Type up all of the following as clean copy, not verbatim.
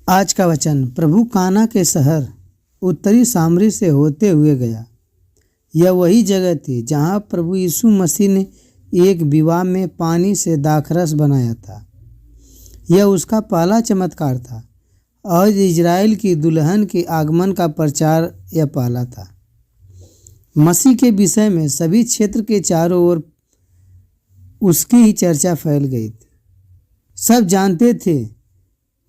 आज का वचन। प्रभु काना के शहर उत्तरी सामरी से होते हुए गया। यह वही जगह थी जहाँ प्रभु यीशु मसीह ने एक विवाह में पानी से दाखरस बनाया था। यह उसका पहला चमत्कार था और इजराइल की दुल्हन के आगमन का प्रचार यह पहला था। मसीह के विषय में सभी क्षेत्र के चारों ओर उसकी ही चर्चा फैल गई थी। सब जानते थे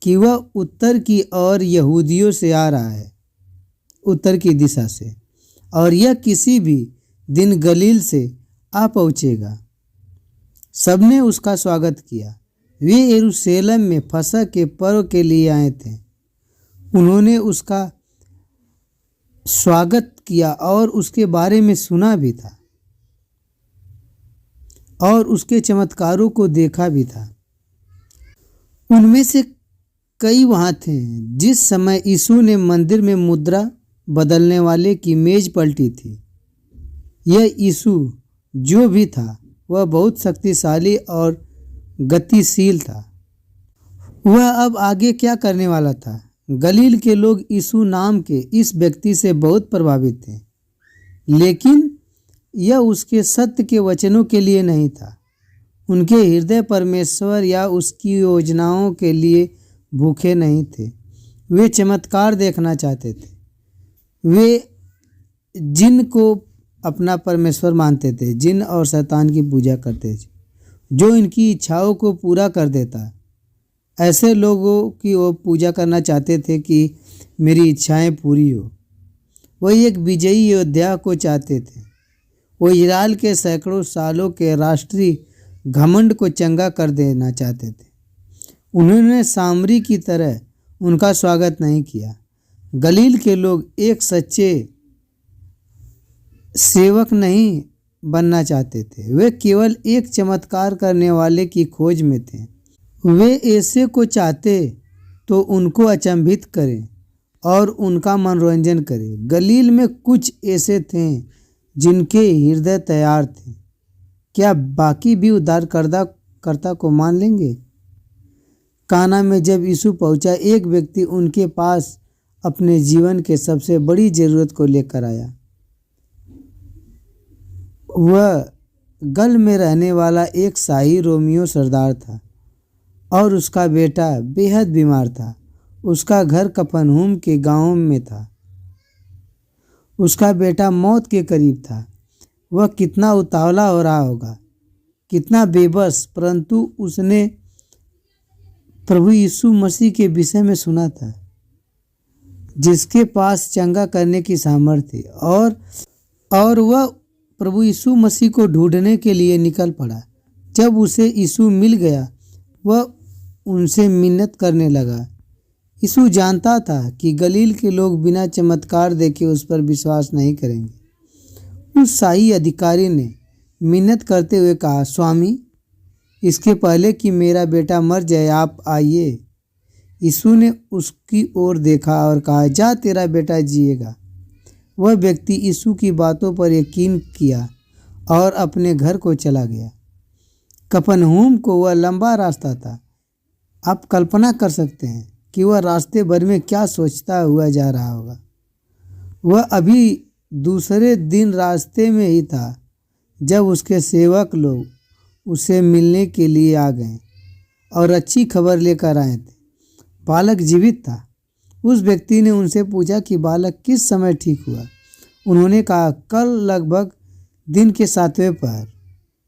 कि वह उत्तर की ओर यहूदियों से आ रहा है, उत्तर की दिशा से, और यह किसी भी दिन गलील से आ पहुँचेगा। सबने उसका स्वागत किया। वे यरूशलेम में फसह के पर्व के लिए आए थे। उन्होंने उसका स्वागत किया और उसके बारे में सुना भी था और उसके चमत्कारों को देखा भी था। उनमें से कई वहाँ थे जिस समय यीशु ने मंदिर में मुद्रा बदलने वाले की मेज पलटी थी। यह यीशु जो भी था वह बहुत शक्तिशाली और गतिशील था। वह अब आगे क्या करने वाला था? गलील के लोग यीशु नाम के इस व्यक्ति से बहुत प्रभावित थे, लेकिन यह उसके सत्य के वचनों के लिए नहीं था। उनके हृदय परमेश्वर या उसकी योजनाओं के लिए भूखे नहीं थे। वे चमत्कार देखना चाहते थे। वे जिन को अपना परमेश्वर मानते थे, जिन और शैतान की पूजा करते थे, जो इनकी इच्छाओं को पूरा कर देता। ऐसे लोगों की वो पूजा करना चाहते थे कि मेरी इच्छाएं पूरी हो। वह एक विजयी योद्धा को चाहते थे। वो इजराइल के सैकड़ों सालों के राष्ट्रीय घमंड को चंगा कर देना चाहते थे। उन्होंने सामरी की तरह उनका स्वागत नहीं किया। गलील के लोग एक सच्चे सेवक नहीं बनना चाहते थे। वे केवल एक चमत्कार करने वाले की खोज में थे। वे ऐसे को चाहते तो उनको अचंभित करें और उनका मनोरंजन करें। गलील में कुछ ऐसे थे जिनके हृदय तैयार थे। क्या बाकी भी उद्धारकर्ता को मान लेंगे? काना में जब यीशु पहुंचा, एक व्यक्ति उनके पास अपने जीवन के सबसे बड़ी जरूरत को लेकर आया। वह गल में रहने वाला एक शाही रोमियो सरदार था और उसका बेटा बेहद बीमार था। उसका घर कफरनहूम के गांव में था। उसका बेटा मौत के करीब था। वह कितना उतावला हो रहा होगा, कितना बेबस, परंतु उसने प्रभु यीशु मसीह के विषय में सुना था, जिसके पास चंगा करने की सामर्थ्य थी, और वह प्रभु यीशु मसीह को ढूंढने के लिए निकल पड़ा। जब उसे यीशु मिल गया, वह उनसे मिन्नत करने लगा। यीशु जानता था कि गलील के लोग बिना चमत्कार देखे उस पर विश्वास नहीं करेंगे। उस शाही अधिकारी ने मिन्नत करते हुए कहा, स्वामी, इसके पहले कि मेरा बेटा मर जाए, आप आइए। यीशु ने उसकी ओर देखा और कहा, जा, तेरा बेटा जिएगा। वह व्यक्ति यीशु की बातों पर यकीन किया और अपने घर को चला गया। कफरनहूम को वह लंबा रास्ता था। आप कल्पना कर सकते हैं कि वह रास्ते भर में क्या सोचता हुआ जा रहा होगा। वह अभी दूसरे दिन रास्ते में ही था जब उसके सेवक लोग उसे मिलने के लिए आ गए और अच्छी खबर लेकर आए थे। बालक जीवित था। उस व्यक्ति ने उनसे पूछा कि बालक किस समय ठीक हुआ। उन्होंने कहा, कल लगभग दिन के 7वें पहर।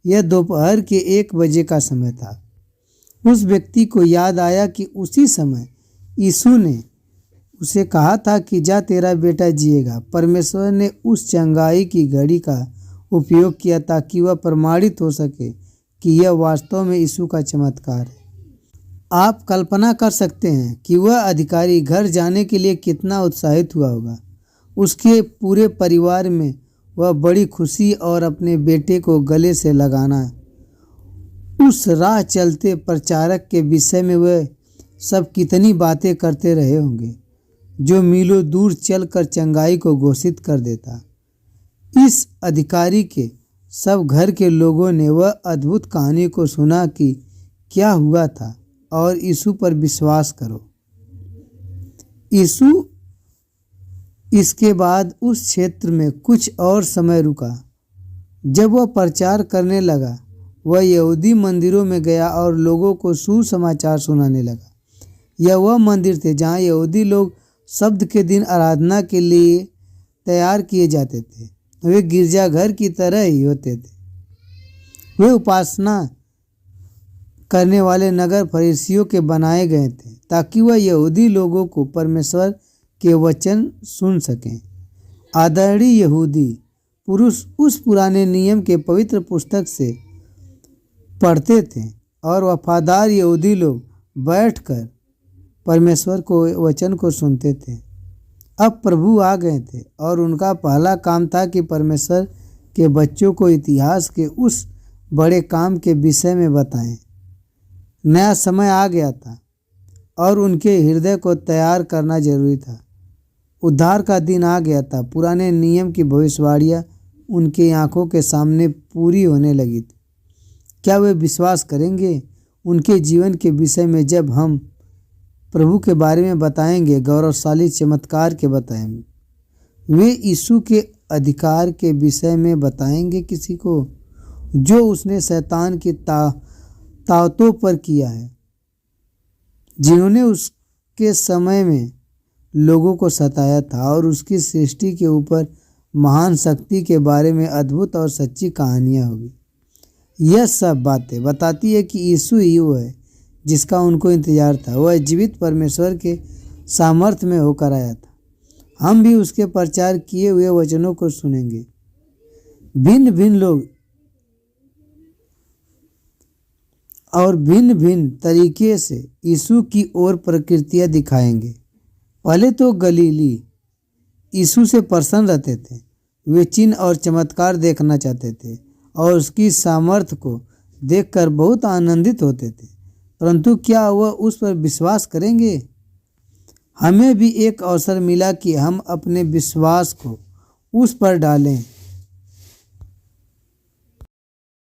यह दोपहर के 1 बजे का समय था। उस व्यक्ति को याद आया कि उसी समय यीशु ने उसे कहा था कि जा, तेरा बेटा जिएगा। परमेश्वर ने उस चंगाई की घड़ी का उपयोग किया ताकि वह प्रमाणित हो सके कि यह वास्तव में यीशु का चमत्कार है। आप कल्पना कर सकते हैं कि वह अधिकारी घर जाने के लिए कितना उत्साहित हुआ होगा। उसके पूरे परिवार में वह बड़ी खुशी और अपने बेटे को गले से लगाना, उस राह चलते प्रचारक के विषय में वह सब कितनी बातें करते रहे होंगे, जो मीलों दूर चलकर चंगाई को घोषित कर देता। इस अधिकारी के सब घर के लोगों ने वह अद्भुत कहानी को सुना कि क्या हुआ था और यीशु पर विश्वास करो। यीशु इसके बाद उस क्षेत्र में कुछ और समय रुका। जब वह प्रचार करने लगा, वह यहूदी मंदिरों में गया और लोगों को सुसमाचार सुनाने लगा। यह वह मंदिर थे जहाँ यहूदी लोग शब्द के दिन आराधना के लिए तैयार किए जाते थे। वे गिरजाघर की तरह ही होते थे। वे उपासना करने वाले नगर फरीसियों के बनाए गए थे ताकि वह यहूदी लोगों को परमेश्वर के वचन सुन सकें। आदरणीय यहूदी पुरुष उस पुराने नियम के पवित्र पुस्तक से पढ़ते थे और वफादार यहूदी लोग बैठकर परमेश्वर को वचन को सुनते थे। अब प्रभु आ गए थे और उनका पहला काम था कि परमेश्वर के बच्चों को इतिहास के उस बड़े काम के विषय में बताएं। नया समय आ गया था और उनके हृदय को तैयार करना जरूरी था। उद्धार का दिन आ गया था। पुराने नियम की भविष्यवाणियाँ उनकी आंखों के सामने पूरी होने लगी थी। क्या वे विश्वास करेंगे उनके जीवन के विषय में जब हम प्रभु के बारे में बताएंगे, गौरवशाली चमत्कार के बताएंगे? वे यीशु के अधिकार के विषय में बताएंगे किसी को जो उसने शैतान की ताकतों पर किया है, जिन्होंने उसके समय में लोगों को सताया था और उसकी सृष्टि के ऊपर महान शक्ति के बारे में अद्भुत और सच्ची कहानियाँ होगी। यह सब बातें बताती है कि यीशु ही वो है जिसका उनको इंतजार था। वह जीवित परमेश्वर के सामर्थ्य में होकर आया था। हम भी उसके प्रचार किए हुए वचनों को सुनेंगे। भिन्न भिन्न लोग और भिन्न भिन्न तरीके से यीशु की ओर प्रकृतियाँ दिखाएंगे। पहले तो गलीली यीशु से प्रसन्न रहते थे। वे चिन्ह और चमत्कार देखना चाहते थे और उसकी सामर्थ्य को देखकर बहुत आनंदित होते थे। परंतु क्या वह उस पर विश्वास करेंगे? हमें भी एक अवसर मिला कि हम अपने विश्वास को उस पर डालें